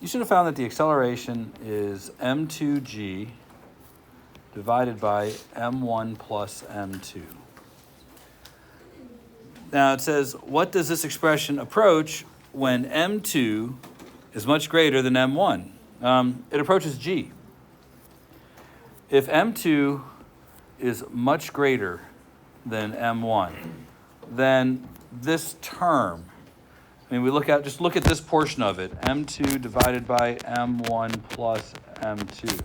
you should have found that the acceleration is m2g divided by m1 plus m2. Now it says, what does this expression approach when m2 is much greater than m1? It approaches g. If m2 is much greater than m1, then this term, just look at this portion of it, m2 divided by m1 plus m2.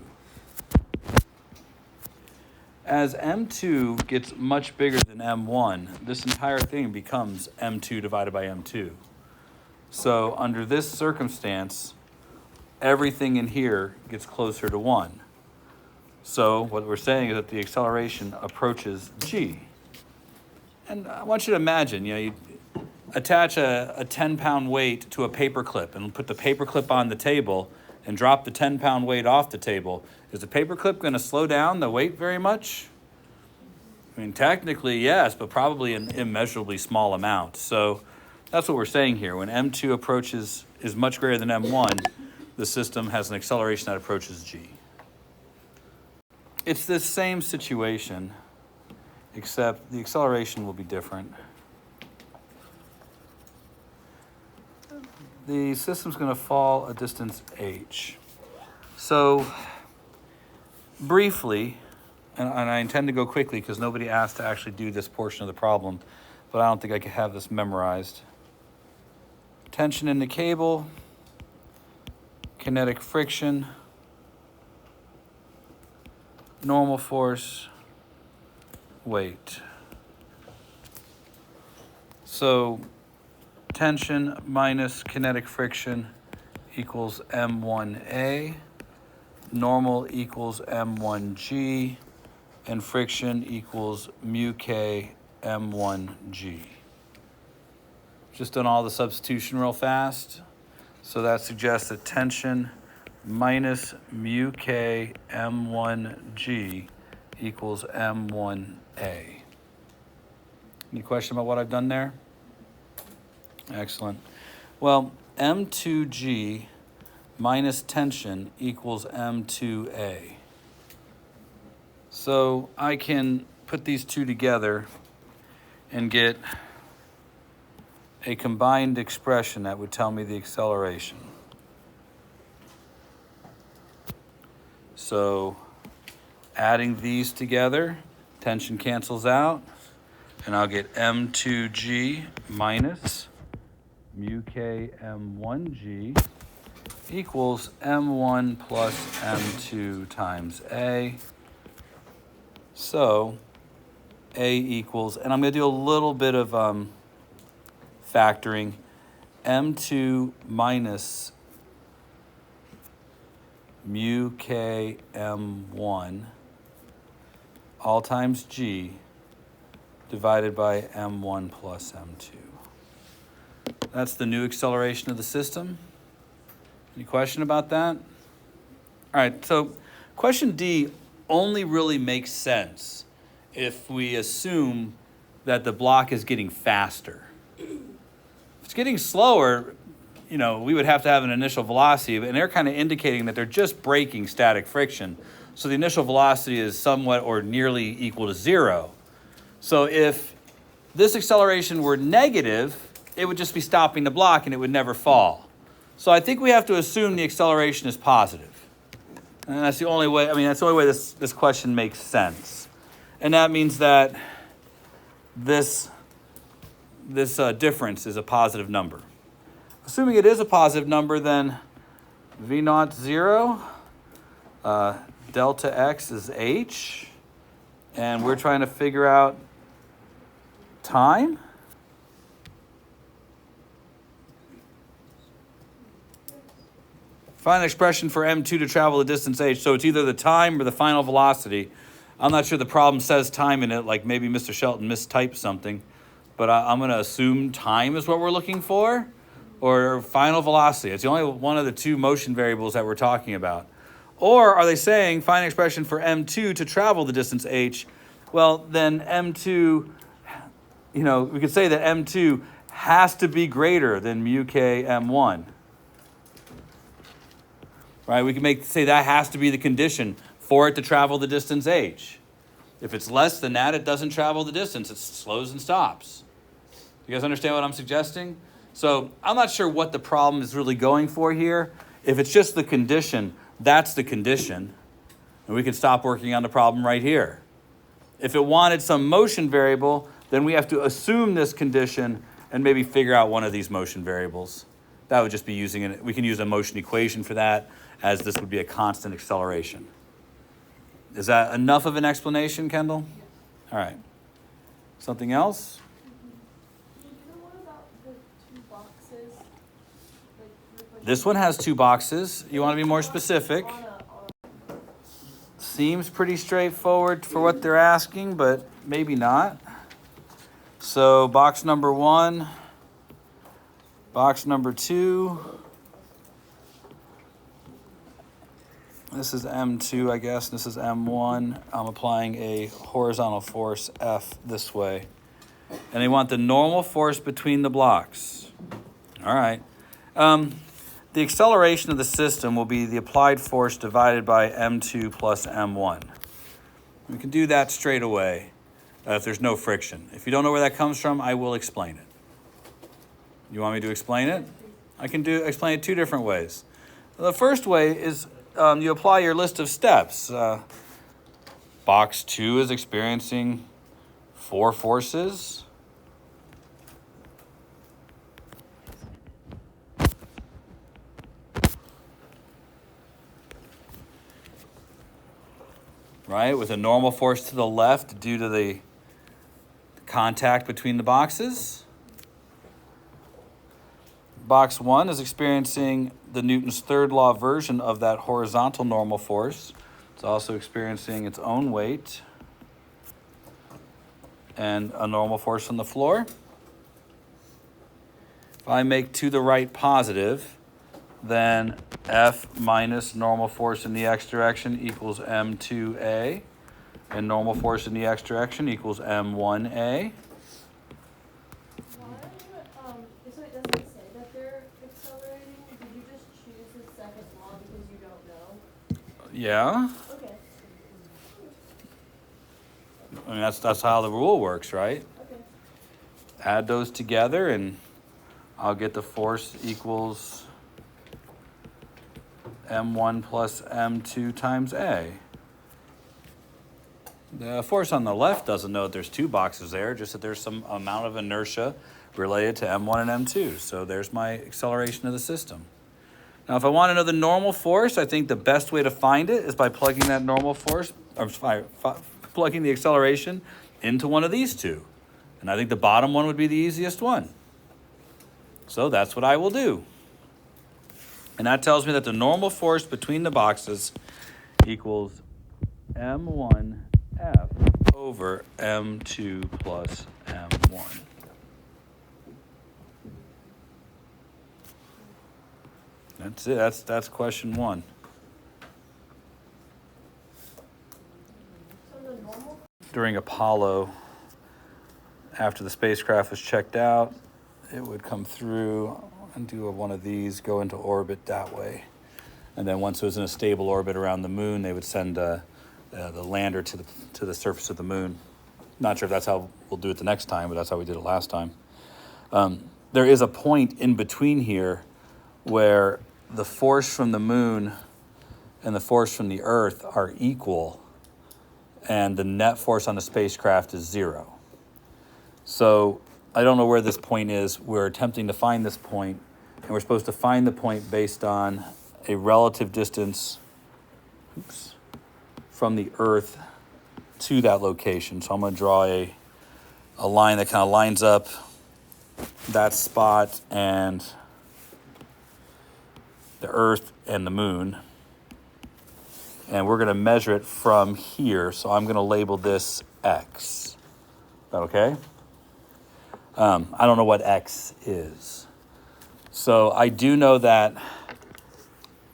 As m2 gets much bigger than m1, this entire thing becomes m2 divided by m2. So under this circumstance, everything in here gets closer to 1. So what we're saying is that the acceleration approaches g. And I want you to imagine, you attach a 10-pound weight to a paper clip and put the paper clip on the table and drop the 10-pound weight off the table. Is the paper clip going to slow down the weight very much? Technically, yes, but probably an immeasurably small amount. So that's what we're saying here. When m2 is much greater than m1, the system has an acceleration that approaches g. It's the same situation, except the acceleration will be different. The system's going to fall a distance h. So briefly, and I intend to go quickly because nobody asked to actually do this portion of the problem, but I don't think I can have this memorized. Tension in the cable, kinetic friction, normal force, weight. So tension minus kinetic friction equals m1a, normal equals m1g, and friction equals mu k m1g. Just done all the substitution real fast. So that suggests that tension minus mu k m1g equals m1a. Any question about what I've done there? Excellent. Well, m2g minus tension equals m2a. So I can put these two together and get a combined expression that would tell me the acceleration. So adding these together, tension cancels out, and I'll get m2g minus mu k m1g equals m1 plus m2 times a. So a equals, and I'm going to do a little bit of factoring, m2 minus mu k m1 all times g divided by m1 plus m2. That's the new acceleration of the system. Any question about that? All right, so question D only really makes sense if we assume that the block is getting faster. If it's getting slower, we would have to have an initial velocity, and they're kind of indicating that they're just breaking static friction. So the initial velocity is somewhat or nearly equal to 0. So if this acceleration were negative, it would just be stopping the block and it would never fall. So I think we have to assume the acceleration is positive. And that's the only way, that's the only way this question makes sense. And that means that this difference is a positive number. Assuming it is a positive number, then V naught 0, delta x is h, and we're trying to figure out time. Find an expression for m2 to travel the distance h. So it's either the time or the final velocity. I'm not sure the problem says time in it, like maybe Mr. Shelton mistyped something, but I'm going to assume time is what we're looking for, or final velocity. It's the only one of the two motion variables that we're talking about. Or are they saying find an expression for m2 to travel the distance h? Well, then m2, we could say that m2 has to be greater than mu k m1. right? We can say that has to be the condition for it to travel the distance h. If it's less than that, it doesn't travel the distance. It slows and stops. You guys understand what I'm suggesting? So I'm not sure what the problem is really going for here. If it's just the condition, that's the condition. And we can stop working on the problem right here. If it wanted some motion variable, then we have to assume this condition and maybe figure out one of these motion variables. That would just be using it. We can use a motion equation for that, as this would be a constant acceleration. Is that enough of an explanation, Kendall? All right. Something else? What about the 2 boxes? This one has 2 boxes. You want to be more specific? Seems pretty straightforward for what they're asking, but maybe not. So box number 1, box number 2. This is M2, I guess. This is M1. I'm applying a horizontal force F this way. And they want the normal force between the blocks. All right. The acceleration of the system will be the applied force divided by M2 plus M1. We can do that straight away if there's no friction. If you don't know where that comes from, I will explain it. You want me to explain it? I can explain it 2 different ways. The first way is you apply your list of steps. Box 2 is experiencing 4 forces. Right, with a normal force to the left due to the contact between the boxes. Box 1 is experiencing the Newton's third law version of that horizontal normal force. It's also experiencing its own weight and a normal force from the floor. If I make to the right positive, then F minus normal force in the x direction equals M2A, and normal force in the x direction equals M1A. So it doesn't say that they're accelerating? Did you just choose the second law because you don't know? Yeah. Okay. I mean, that's how the rule works, right? Okay. Add those together and I'll get the force equals M1 plus M2 times A. The force on the left doesn't know that there's 2 boxes there, just that there's some amount of inertia related to M1 and M2. So there's my acceleration of the system. Now, if I want to know the normal force, I think the best way to find it is by plugging that normal force, or plugging the acceleration into one of these 2. And I think the bottom one would be the easiest one. So that's what I will do. And that tells me that the normal force between the boxes equals M1F over M2 plus M1. That's it. That's question 1. So the normal. During Apollo, after the spacecraft was checked out, it would come through and do one of these, go into orbit that way. And then once it was in a stable orbit around the moon, they would send the lander to the surface of the moon. Not sure if that's how we'll do it the next time, but that's how we did it last time. There is a point in between here where the force from the moon and the force from the Earth are equal, and the net force on the spacecraft is 0. So I don't know where this point is. We're attempting to find this point, and we're supposed to find the point based on a relative distance from the Earth to that location. So I'm going to draw a line that kind of lines up that spot and the Earth and the moon. And we're going to measure it from here. So I'm going to label this X. Is that okay? I don't know what X is. So I do know that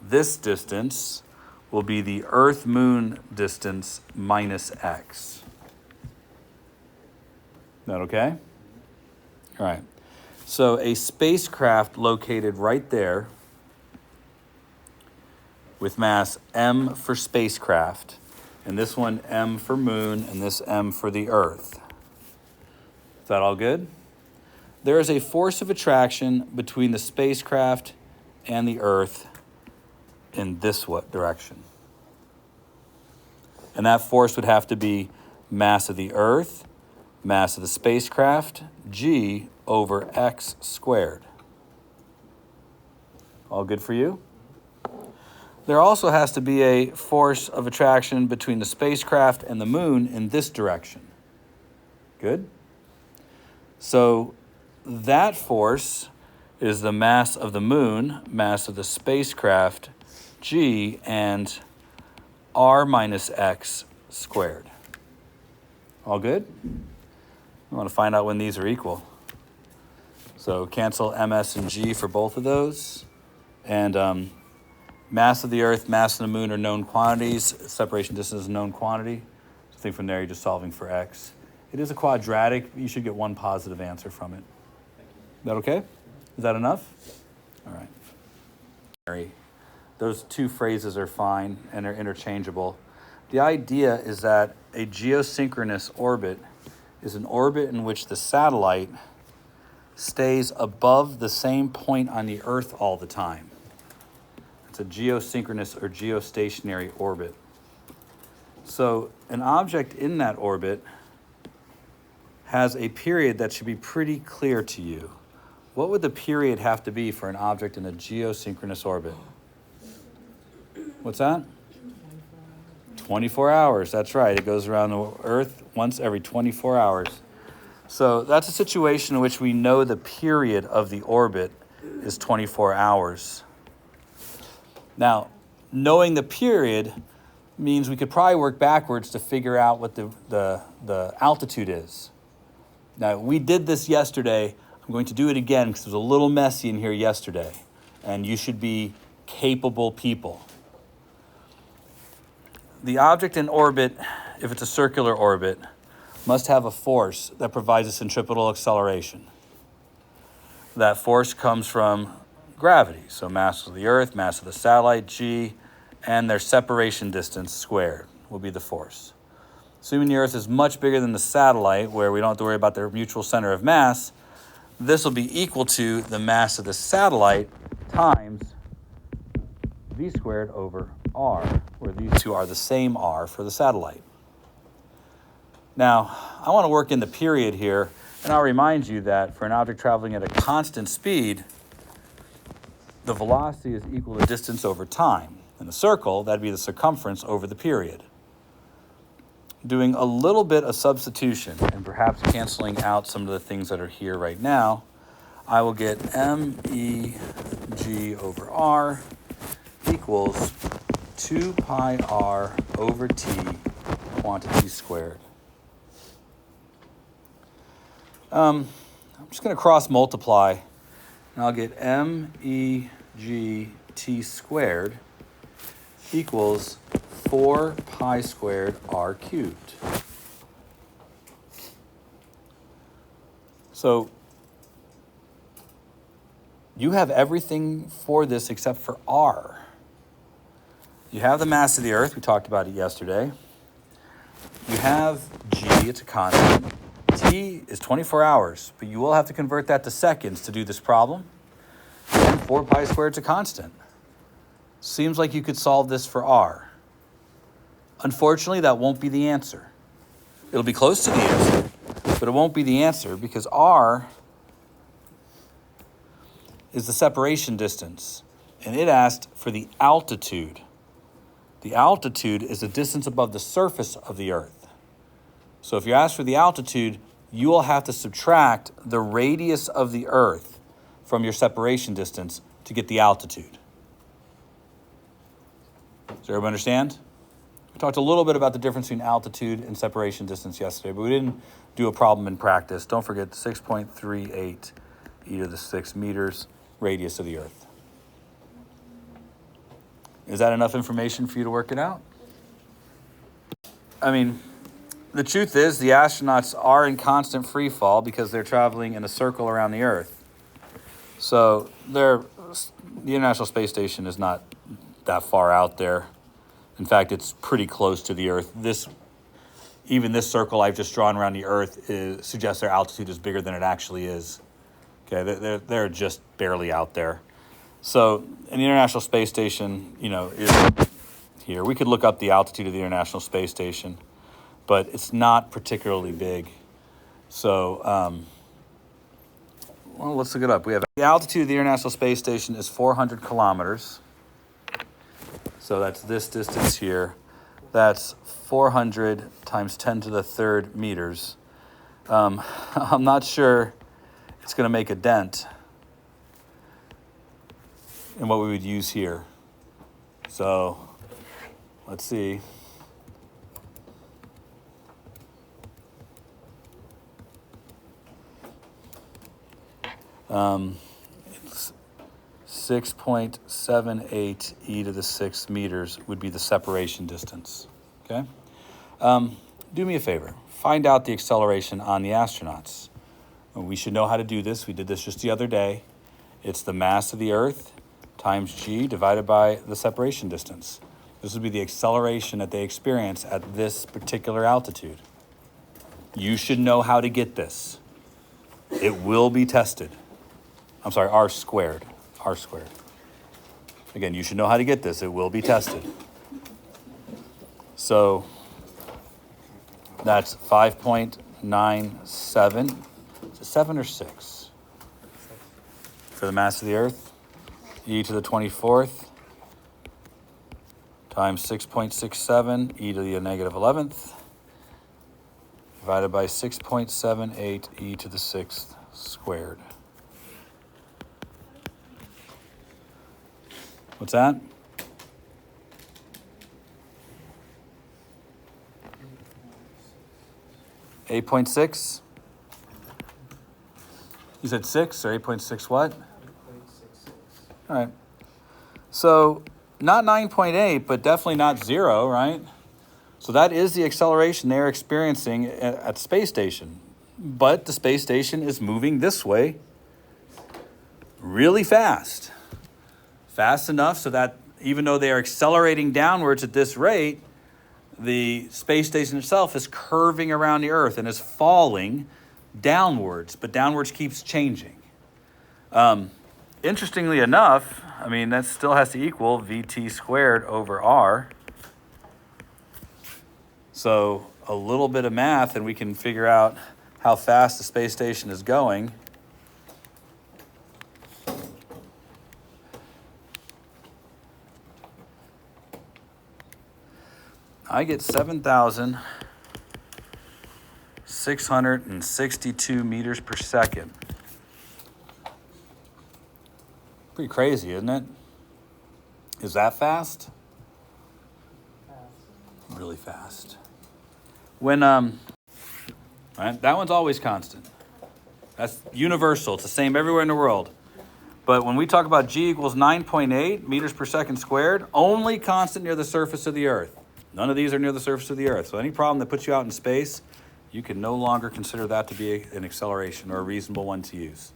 this distance will be the Earth-Moon distance minus X. Is that okay? All right. So a spacecraft located right there with mass m for spacecraft, and this one m for moon, and this m for the Earth. Is that all good? There is a force of attraction between the spacecraft and the Earth in this direction. And that force would have to be mass of the Earth, mass of the spacecraft, g over x squared. All good for you? There also has to be a force of attraction between the spacecraft and the moon in this direction. Good? So that force is the mass of the moon, mass of the spacecraft, g, and r minus x squared. All good? We want to find out when these are equal. So cancel ms and g for both of those. And mass of the Earth, mass of the moon are known quantities. Separation distance is a known quantity. So I think from there you're just solving for x. It is a quadratic. You should get one positive answer from it. Is that okay? Is that enough? All right. Those two phrases are fine and are interchangeable. The idea is that a geosynchronous orbit is an orbit in which the satellite stays above the same point on the Earth all the time. It's a geosynchronous or geostationary orbit. So an object in that orbit has a period that should be pretty clear to you. What would the period have to be for an object in a geosynchronous orbit? What's that? 24 hours, that's right. It goes around the Earth once every 24 hours. So that's a situation in which we know the period of the orbit is 24 hours. Now, knowing the period means we could probably work backwards to figure out what the altitude is. Now, we did this yesterday. I'm going to do it again because it was a little messy in here yesterday. And you should be capable people. The object in orbit, if it's a circular orbit, must have a force that provides a centripetal acceleration. That force comes from gravity, so mass of the Earth, mass of the satellite, g, and their separation distance squared will be the force. Assuming the Earth is much bigger than the satellite, where we don't have to worry about their mutual center of mass, this will be equal to the mass of the satellite times v squared over r, where these two are the same r for the satellite. Now, I want to work in the period here, and I'll remind you that for an object traveling at a constant speed, the velocity is equal to distance over time. In a circle, that'd be the circumference over the period. Doing a little bit of substitution and perhaps canceling out some of the things that are here right now, I will get MEG over R equals 2 pi r over t quantity squared. I'm just going to cross multiply, and I'll get MEG t squared equals 4 pi squared r cubed. So you have everything for this except for r. You have the mass of the Earth. We talked about it yesterday. You have g, it's a constant. T is 24 hours, but you will have to convert that to seconds to do this problem. And 4 pi squared is a constant. Seems like you could solve this for r. Unfortunately, that won't be the answer. It'll be close to the answer, but it won't be the answer because r is the separation distance, and it asked for the altitude. The altitude is the distance above the surface of the Earth. So if you're asked for the altitude, you will have to subtract the radius of the Earth from your separation distance to get the altitude. Does everybody understand? We talked a little bit about the difference between altitude and separation distance yesterday, but we didn't do a problem in practice. Don't forget 6.38 e to the 6 meters radius of the Earth. Is that enough information for you to work it out? I mean, the truth is the astronauts are in constant free fall because they're traveling in a circle around the Earth. So the International Space Station is not that far out there. In fact, it's pretty close to the Earth. Even this circle I've just drawn around the Earth suggests their altitude is bigger than it actually is. Okay, they're just barely out there. So, an International Space Station, is here. We could look up the altitude of the International Space Station, but it's not particularly big. So, well, let's look it up. We have the altitude of the International Space Station is 400 kilometers. So that's this distance here. That's 400 times 10 to the third meters. I'm not sure it's going to make a dent in what we would use here. So let's see. It's 6.78 e to the 6 meters would be the separation distance. Okay. Do me a favor. Find out the acceleration on the astronauts. We should know how to do this. We did this just the other day. It's the mass of the Earth times g divided by the separation distance. This would be the acceleration that they experience at this particular altitude. You should know how to get this. It will be tested. I'm sorry, r squared. R squared. Again, you should know how to get this. It will be tested. So that's 5.97. Is it 7 or 6? For the mass of the Earth, e to the 24th times 6.67, e to the negative 11th, divided by 6.78, e to the 6th squared. What's that? $8.6? You said 6 or 8.6 what? 8.66. All right. So not 9.8, but definitely not 0, right? So that is the acceleration they're experiencing at the space station. But the space station is moving this way really fast. Fast enough so that even though they are accelerating downwards at this rate, the space station itself is curving around the Earth and is falling downwards, but downwards keeps changing. Interestingly enough, I mean, that still has to equal VT squared over R. So a little bit of math and we can figure out how fast the space station is going. I get 7,662 meters per second. Pretty crazy, isn't it? Is that fast? Really fast. When right, that one's always constant. That's universal. It's the same everywhere in the world. But when we talk about g equals 9.8 meters per second squared, only constant near the surface of the Earth. None of these are near the surface of the Earth. So any problem that puts you out in space, you can no longer consider that to be an acceleration or a reasonable one to use.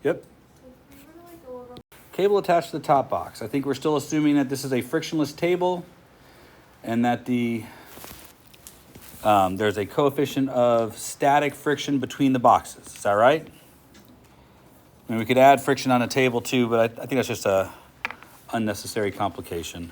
Yep. Cable attached to the top box. I think we're still assuming that this is a frictionless table and that there's a coefficient of static friction between the boxes. Is that right? I mean, we could add friction on a table too, but I think that's just a unnecessary complication.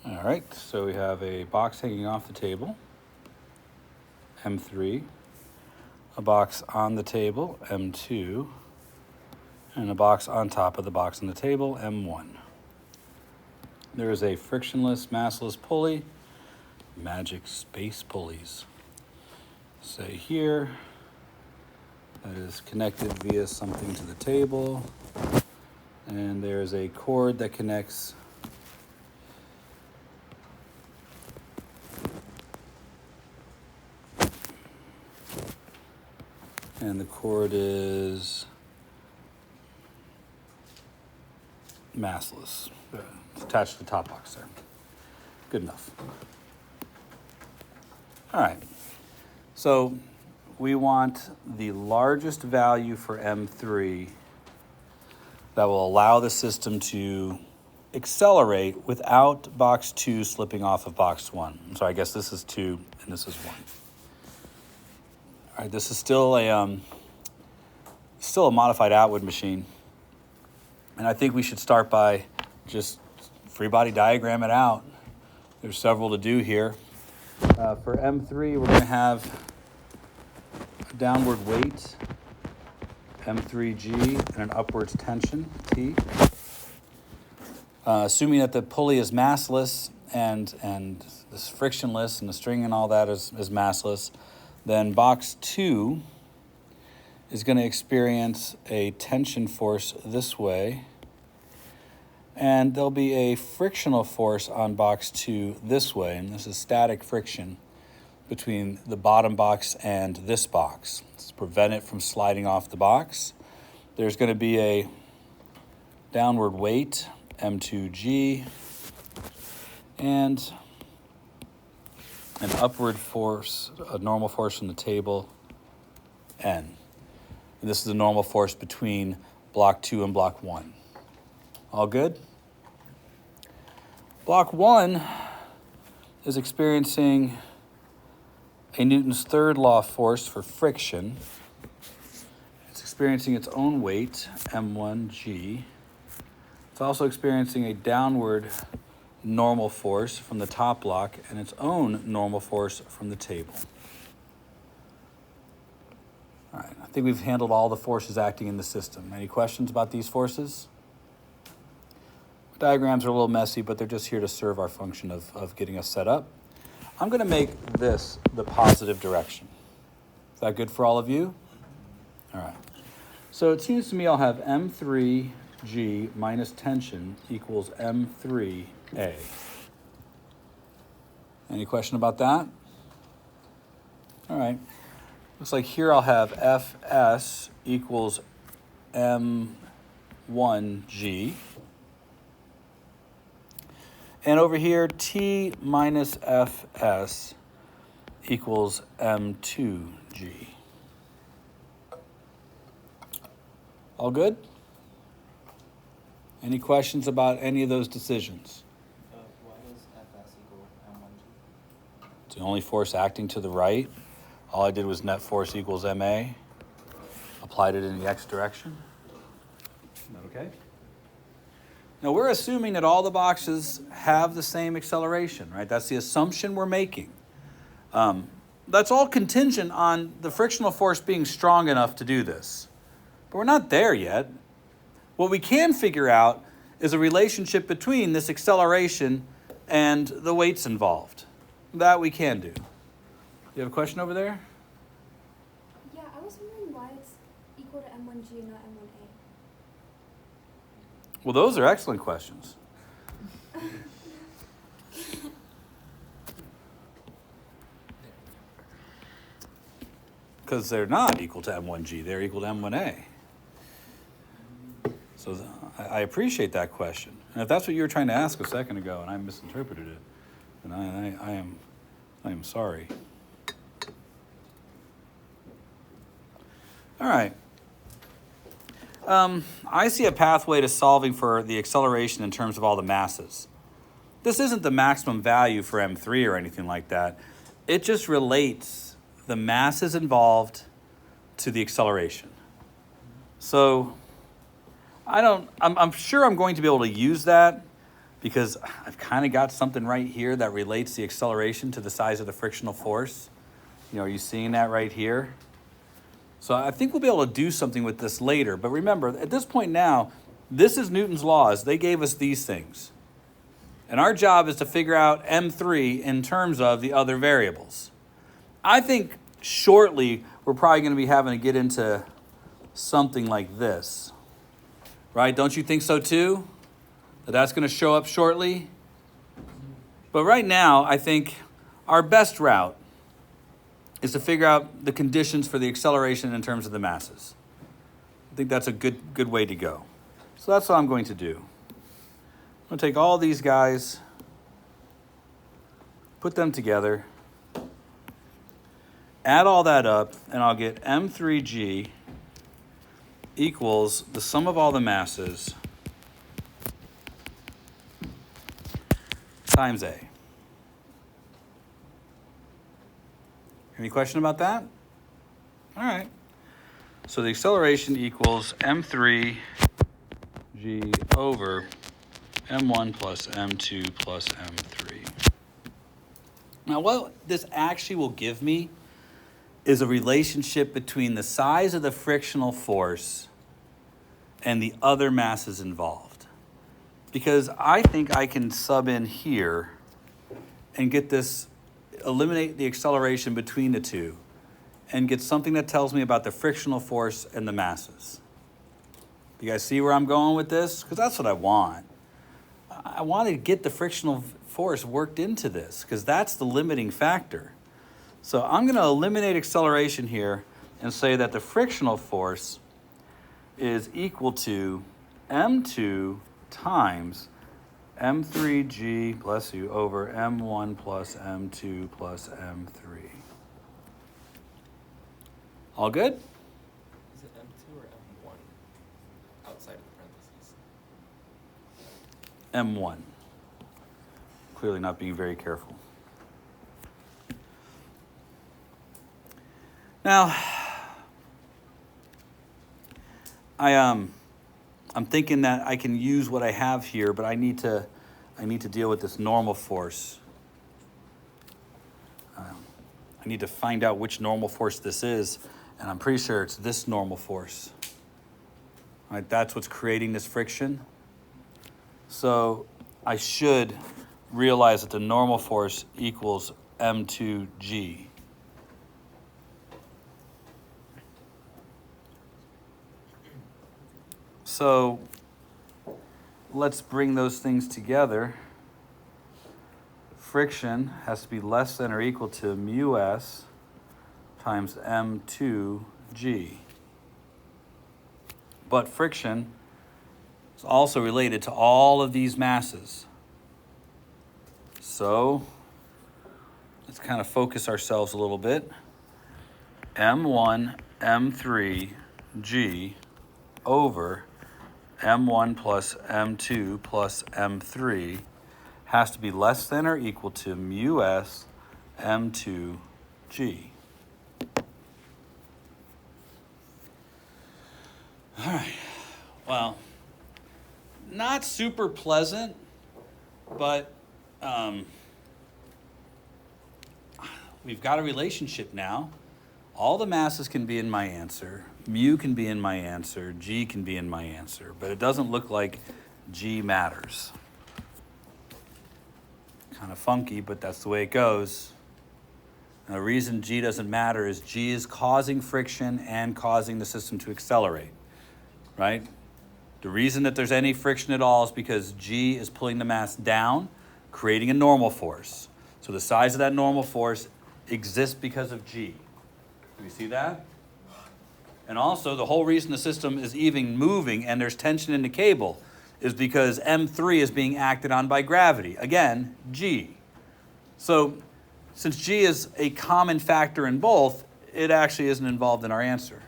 All right, so we have a box hanging off the table, M3, a box on the table, M2, and a box on top of the box on the table, M1. There is a frictionless, massless pulley, magic space pulleys. Say here, that is connected via something to the table, and there's a cord that connects And the cord is massless. It's attached to the top box there. Good enough. All right. So we want the largest value for M3 that will allow the system to accelerate without box 2 slipping off of box 1. So I guess this is 2 and this is 1. All right, this is still a modified Atwood machine. And I think we should start by just free body diagram it out. There's several to do here. For M3, we're going to have a downward weight, M3G, and an upwards tension, T. Assuming that the pulley is massless and this frictionless and the string and all that is massless, then box 2 is going to experience a tension force this way, and there'll be a frictional force on box 2 this way, and this is static friction between the bottom box and this box. To prevent it from sliding off the box, there's going to be a downward weight, M2G, and an upward force, a normal force from the table, N. And this is the normal force between block 2 and block 1. All good? Block 1 is experiencing a Newton's third law force for friction. It's experiencing its own weight, M1G. It's also experiencing a downward normal force from the top block and its own normal force from the table. All right, I think we've handled all the forces acting in the system. Any questions about these forces? Diagrams are a little messy, but they're just here to serve our function of getting us set up. I'm going to make this the positive direction. Is that good for all of you? All right. So it seems to me I'll have M3G minus tension equals M3A. Any question about that? All right. Looks like here I'll have Fs equals M1G. And over here, T minus Fs equals M2G. All good? Any questions about any of those decisions? Why does Fs equal M1G? It's the only force acting to the right. All I did was net force equals Ma. Applied it in the x direction. Isn't that okay? Now we're assuming that all the boxes have the same acceleration, right? That's the assumption we're making. That's all contingent on the frictional force being strong enough to do this. But we're not there yet. What we can figure out is a relationship between this acceleration and the weights involved. That we can do. You have a question over there? Yeah, I was wondering why it's equal to M1G and not M1A. Well, those are excellent questions. Because they're not equal to M1G, they're equal to M1A. So I appreciate that question. And if that's what you were trying to ask a second ago and I misinterpreted it, then I am sorry. All right. I see a pathway to solving for the acceleration in terms of all the masses. This isn't the maximum value for M3 or anything like that. It just relates the masses involved to the acceleration. So I'm sure I'm going to be able to use that because I've kind of got something right here that relates the acceleration to the size of the frictional force. You know, are you seeing that right here? So I think we'll be able to do something with this later. But remember, at this point now, this is Newton's laws. They gave us these things. And our job is to figure out M3 in terms of the other variables. I think shortly, we're probably going to be having to get into something like this. Right? Don't you think so too? That's going to show up shortly? But right now, I think our best route is to figure out the conditions for the acceleration in terms of the masses. I think that's a good way to go. So that's what I'm going to do. I'm going to take all these guys, put them together, add all that up, and I'll get M3G equals the sum of all the masses times A. Any question about that? All right. So the acceleration equals M3G over M1 plus M2 plus M3. Now, what this actually will give me is a relationship between the size of the frictional force and the other masses involved. Because I think I can sub in here and get this, eliminate the acceleration between the two, and get something that tells me about the frictional force and the masses. You guys see where I'm going with this? Because that's what I want. I want to get the frictional force worked into this, because that's the limiting factor. So I'm going to eliminate acceleration here and say that the frictional force is equal to M2 times M3G, bless you, over M1 plus M2 plus M3. All good? Is it M2 or M1 outside of the parentheses? M1. Clearly not being very careful. Now, I'm thinking that I can use what I have here, but I need to deal with this normal force. I need to find out which normal force this is, and I'm pretty sure it's this normal force. All right, that's what's creating this friction. So I should realize that the normal force equals M2G. So let's bring those things together. Friction has to be less than or equal to mu s times M2G. But friction is also related to all of these masses. So let's kind of focus ourselves a little bit. M1, M3, G over M1 plus M2 plus M3 has to be less than or equal to mu s M2G. All right, well, not super pleasant, but we've got a relationship now. All the masses can be in my answer. Mu can be in my answer. G can be in my answer. But it doesn't look like G matters. Kind of funky, but that's the way it goes. And the reason G doesn't matter is G is causing friction and causing the system to accelerate, right? The reason that there's any friction at all is because G is pulling the mass down, creating a normal force. So the size of that normal force exists because of G. Do you see that? And also, the whole reason the system is even moving and there's tension in the cable is because M3 is being acted on by gravity. Again, G. So, since G is a common factor in both, it actually isn't involved in our answer.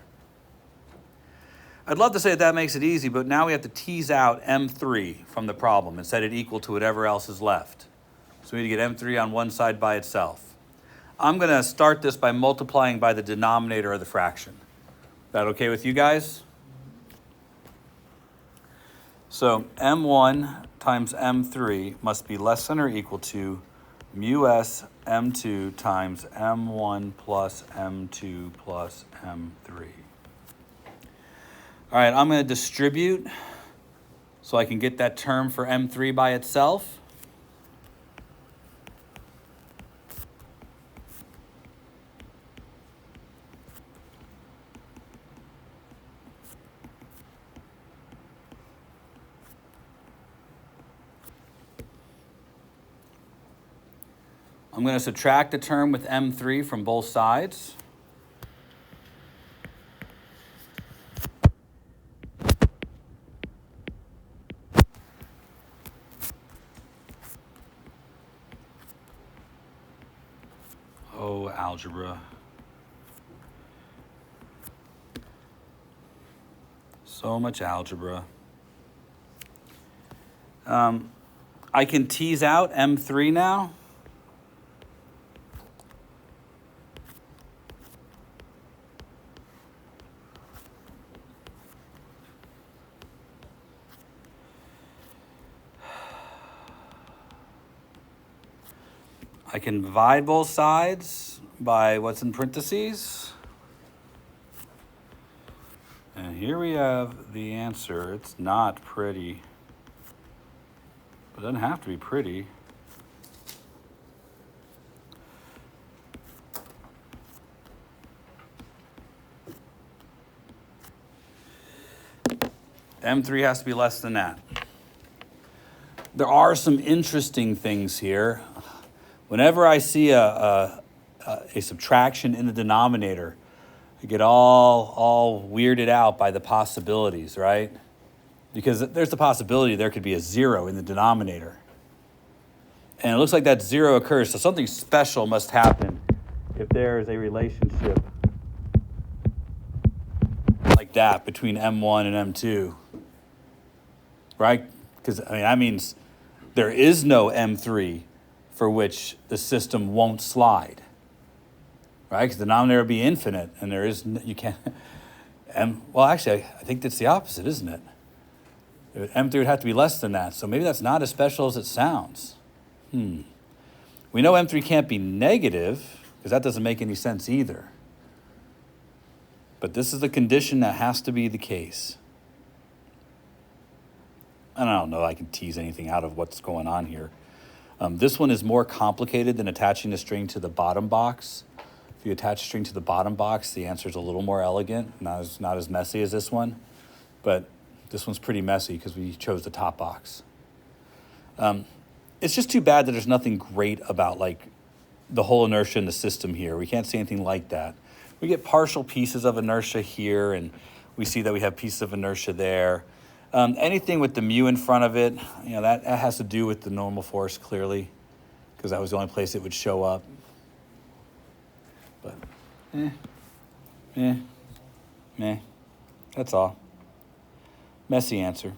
I'd love to say that makes it easy, but now we have to tease out M3 from the problem and set it equal to whatever else is left. So we need to get M3 on one side by itself. I'm going to start this by multiplying by the denominator of the fraction. Is that okay with you guys? So M1 times M3 must be less than or equal to mu s M2 times M1 plus M2 plus M3. All right, I'm going to distribute so I can get that term for M3 by itself. I'm I'm going to subtract a term with M3 from both sides. Oh, algebra. So much algebra. I can tease out M3 now. I can divide both sides by what's in parentheses. And here we have the answer. It's not pretty. It doesn't have to be pretty. M3 has to be less than that. There are some interesting things here. Whenever I see a subtraction in the denominator, I get all weirded out by the possibilities, right? Because there's the possibility there could be a 0 in the denominator. And it looks like that 0 occurs, so something special must happen if there is a relationship like that between M1 and M2, right? Because that means there is no M3 for which the system won't slide, right? Because the denominator would be infinite, and there is, you can't, well, actually, I think that's the opposite, isn't it? M3 would have to be less than that, so maybe that's not as special as it sounds. We know M3 can't be negative, because that doesn't make any sense either. But this is the condition that has to be the case. And I don't know I can tease anything out of what's going on here. This one is more complicated than attaching the string to the bottom box. If you attach a string to the bottom box, the answer is a little more elegant, not as messy as this one. But this one's pretty messy because we chose the top box. It's just too bad that there's nothing great about like the whole inertia in the system here. We can't see anything like that. We get partial pieces of inertia here, and we see that we have pieces of inertia there. Anything with the mu in front of it, that has to do with the normal force, clearly, because that was the only place it would show up. But, that's all. Messy answer.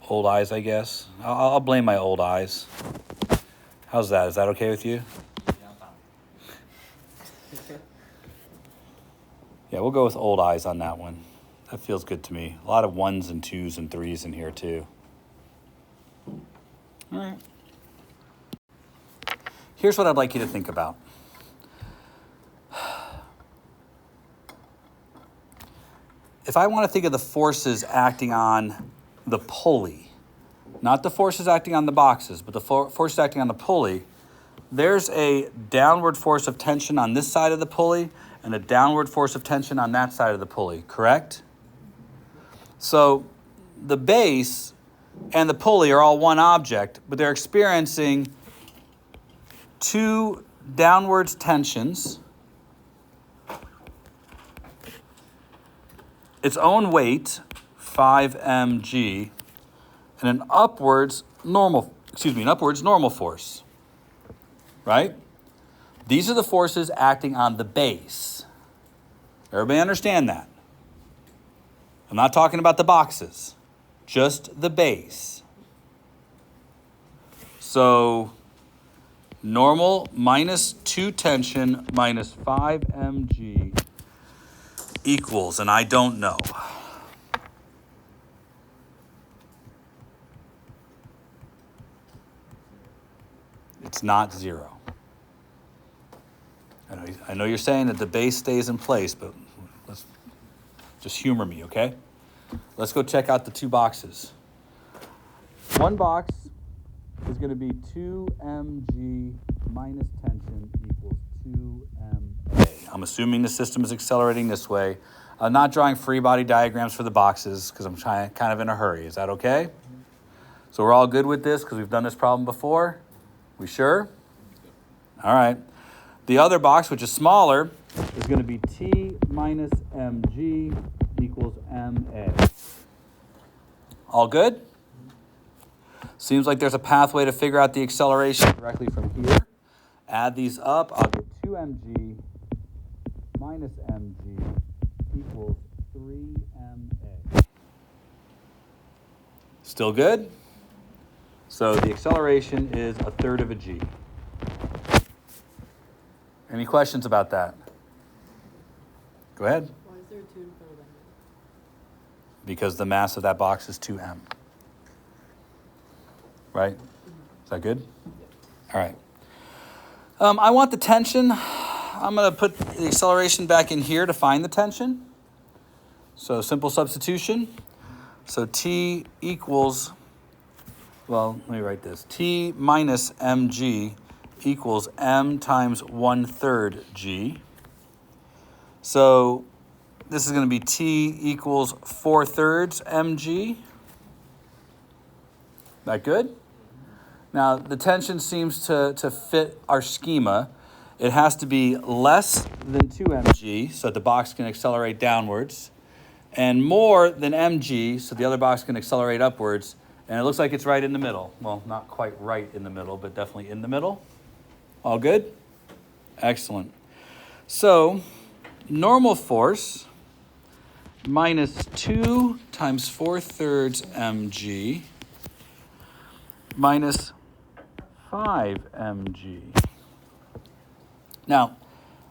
Old eyes, I guess. I'll blame my old eyes. How's that? Is that okay with you? Yeah, we'll go with old eyes on that one. That feels good to me. A lot of 1s and 2s and 3s in here too. All right. Here's what I'd like you to think about. If I want to think of the forces acting on the pulley, not the forces acting on the boxes, but the forces acting on the pulley, there's a downward force of tension on this side of the pulley and a downward force of tension on that side of the pulley, correct? So the base and the pulley are all one object, but they're experiencing two downwards tensions, its own weight, 5 mg, and an upwards normal force, right? These are the forces acting on the base. Everybody understand that? I'm not talking about the boxes, just the base. So normal minus 2 tension minus 5 mg equals, and I don't know. It's not 0. I know you're saying that the base stays in place, but let's just humor me, okay? Let's go check out the two boxes. One box is going to be 2 mg minus tension equals 2 ma. I'm assuming the system is accelerating this way. I'm not drawing free body diagrams for the boxes because I'm kind of in a hurry. Is that okay? So we're all good with this because we've done this problem before? We sure? All right. The other box, which is smaller, is going to be t minus mg equals ma. All good? Seems like there's a pathway to figure out the acceleration directly from here. Add these up, I'll get 2mg minus mg equals 3ma. Still good? So the acceleration is a third of a g. Any questions about that? Go ahead. Why is there a 2 in front of that? Because the mass of that box is 2m. Right? Is that good? All right. I want the tension. I'm going to put the acceleration back in here to find the tension. So simple substitution. So t equals, well, let me write this. T minus mg equals m times 1/3 g. So this is going to be t equals 4/3 mg. That good? Now, the tension seems to fit our schema. It has to be less than 2 mg, so that the box can accelerate downwards, and more than mg, so the other box can accelerate upwards, and it looks like it's right in the middle. Well, not quite right in the middle, but definitely in the middle. All good? Excellent. So, normal force minus 2 times 4/3 mg minus 5 mg. Now,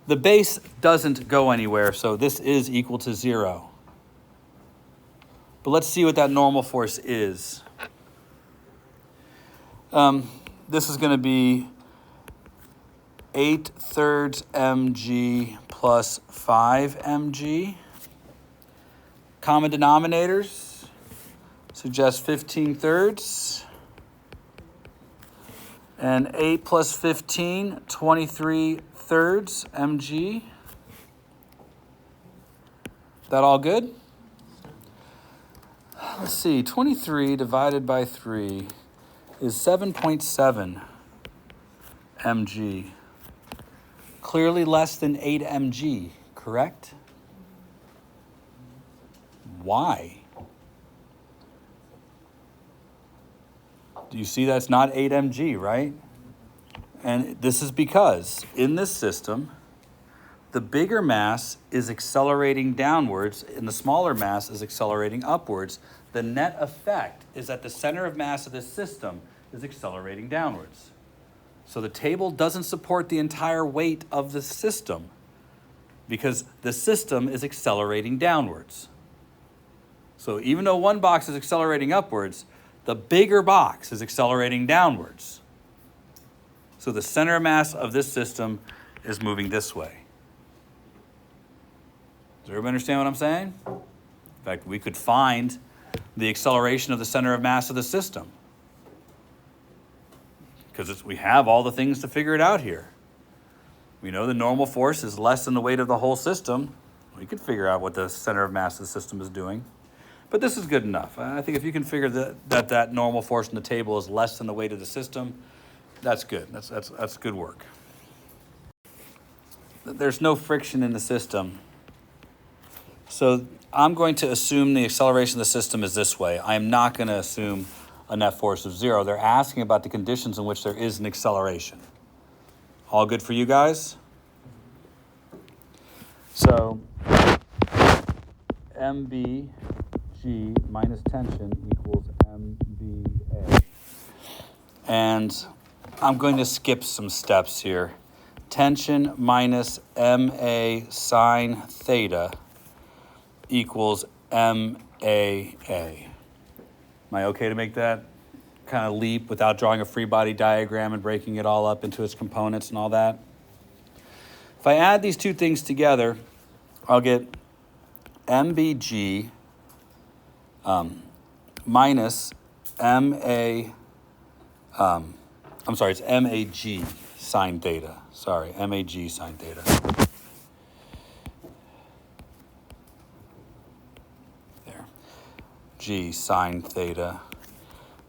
the base doesn't go anywhere, so this is equal to 0. But let's see what that normal force is. This is going to be 8/3 mg plus 5 mg. Common denominators suggest 15/3. And 8 plus 15, 23/3 mg. That all good? Let's see, 23 divided by 3 is 7.7 mg. Clearly less than 8 mg, correct? Why? Do you see that's not 8 mg, right? And this is because in this system, the bigger mass is accelerating downwards and the smaller mass is accelerating upwards. The net effect is that the center of mass of this system is accelerating downwards. So the table doesn't support the entire weight of the system because the system is accelerating downwards. So even though one box is accelerating upwards, the bigger box is accelerating downwards. So the center of mass of this system is moving this way. Does everybody understand what I'm saying? In fact, we could find the acceleration of the center of mass of the system because we have all the things to figure it out here. We know the normal force is less than the weight of the whole system. We could figure out what the center of mass of the system is doing. But this is good enough. I think if you can figure that normal force in the table is less than the weight of the system, that's good. That's good work. There's no friction in the system. So I'm going to assume the acceleration of the system is this way. I'm not going to assume a net force of 0. They're asking about the conditions in which there is an acceleration. All good for you guys? So MB G minus tension equals MBA. And I'm going to skip some steps here. Tension minus MA sine theta equals MAA. Am I okay to make that kind of leap without drawing a free body diagram and breaking it all up into its components and all that? If I add these two things together, I'll get MBG minus MA, it's MAG sine theta. Sorry, MAG sine theta. There. G sine theta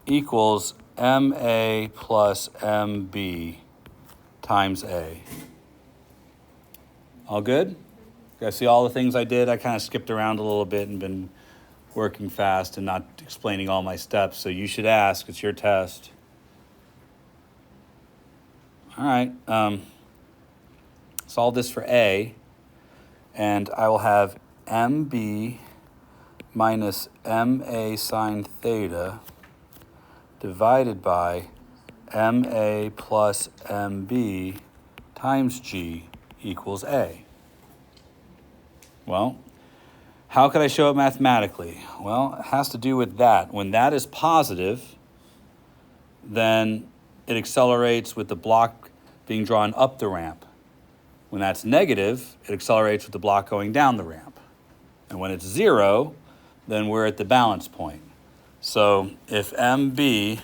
equals MA plus MB times A. All good? You guys see all the things I did? I kind of skipped around a little bit and been working fast and not explaining all my steps, so you should ask. It's your test. All right. Solve this for A, and I will have MB minus MA sine theta divided by MA plus MB times G equals A. Well, how could I show it mathematically? Well, it has to do with that. When that is positive, then it accelerates with the block being drawn up the ramp. When that's negative, it accelerates with the block going down the ramp. And when it's 0, then we're at the balance point. So if MB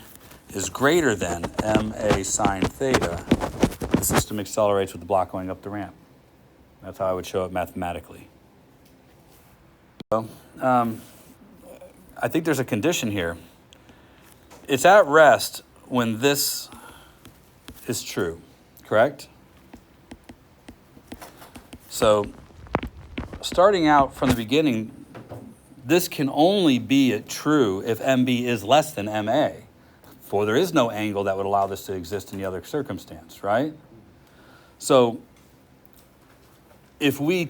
is greater than MA sine theta, the system accelerates with the block going up the ramp. That's how I would show it mathematically. So, I think there's a condition here. It's at rest when this is true, correct? So, starting out from the beginning, this can only be true if MB is less than MA, for there is no angle that would allow this to exist in the other circumstance, right? So, if we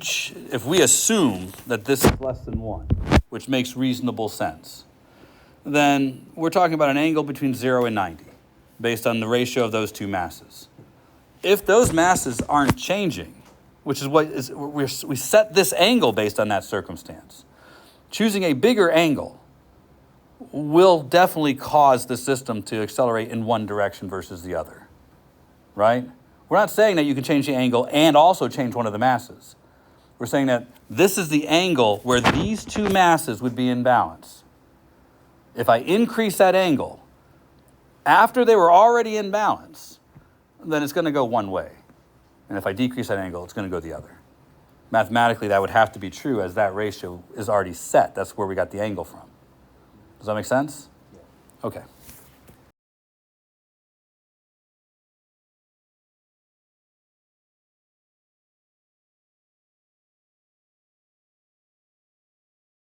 assume that this is less than 1, which makes reasonable sense, then we're talking about an angle between 0 and 90, based on the ratio of those two masses. If those masses aren't changing, which is what we set this angle based on that circumstance, choosing a bigger angle will definitely cause the system to accelerate in one direction versus the other, right? We're not saying that you can change the angle and also change one of the masses. We're saying that this is the angle where these two masses would be in balance. If I increase that angle after they were already in balance, then it's going to go one way. And if I decrease that angle, it's going to go the other. Mathematically, that would have to be true as that ratio is already set. That's where we got the angle from. Does that make sense? Yeah. Okay.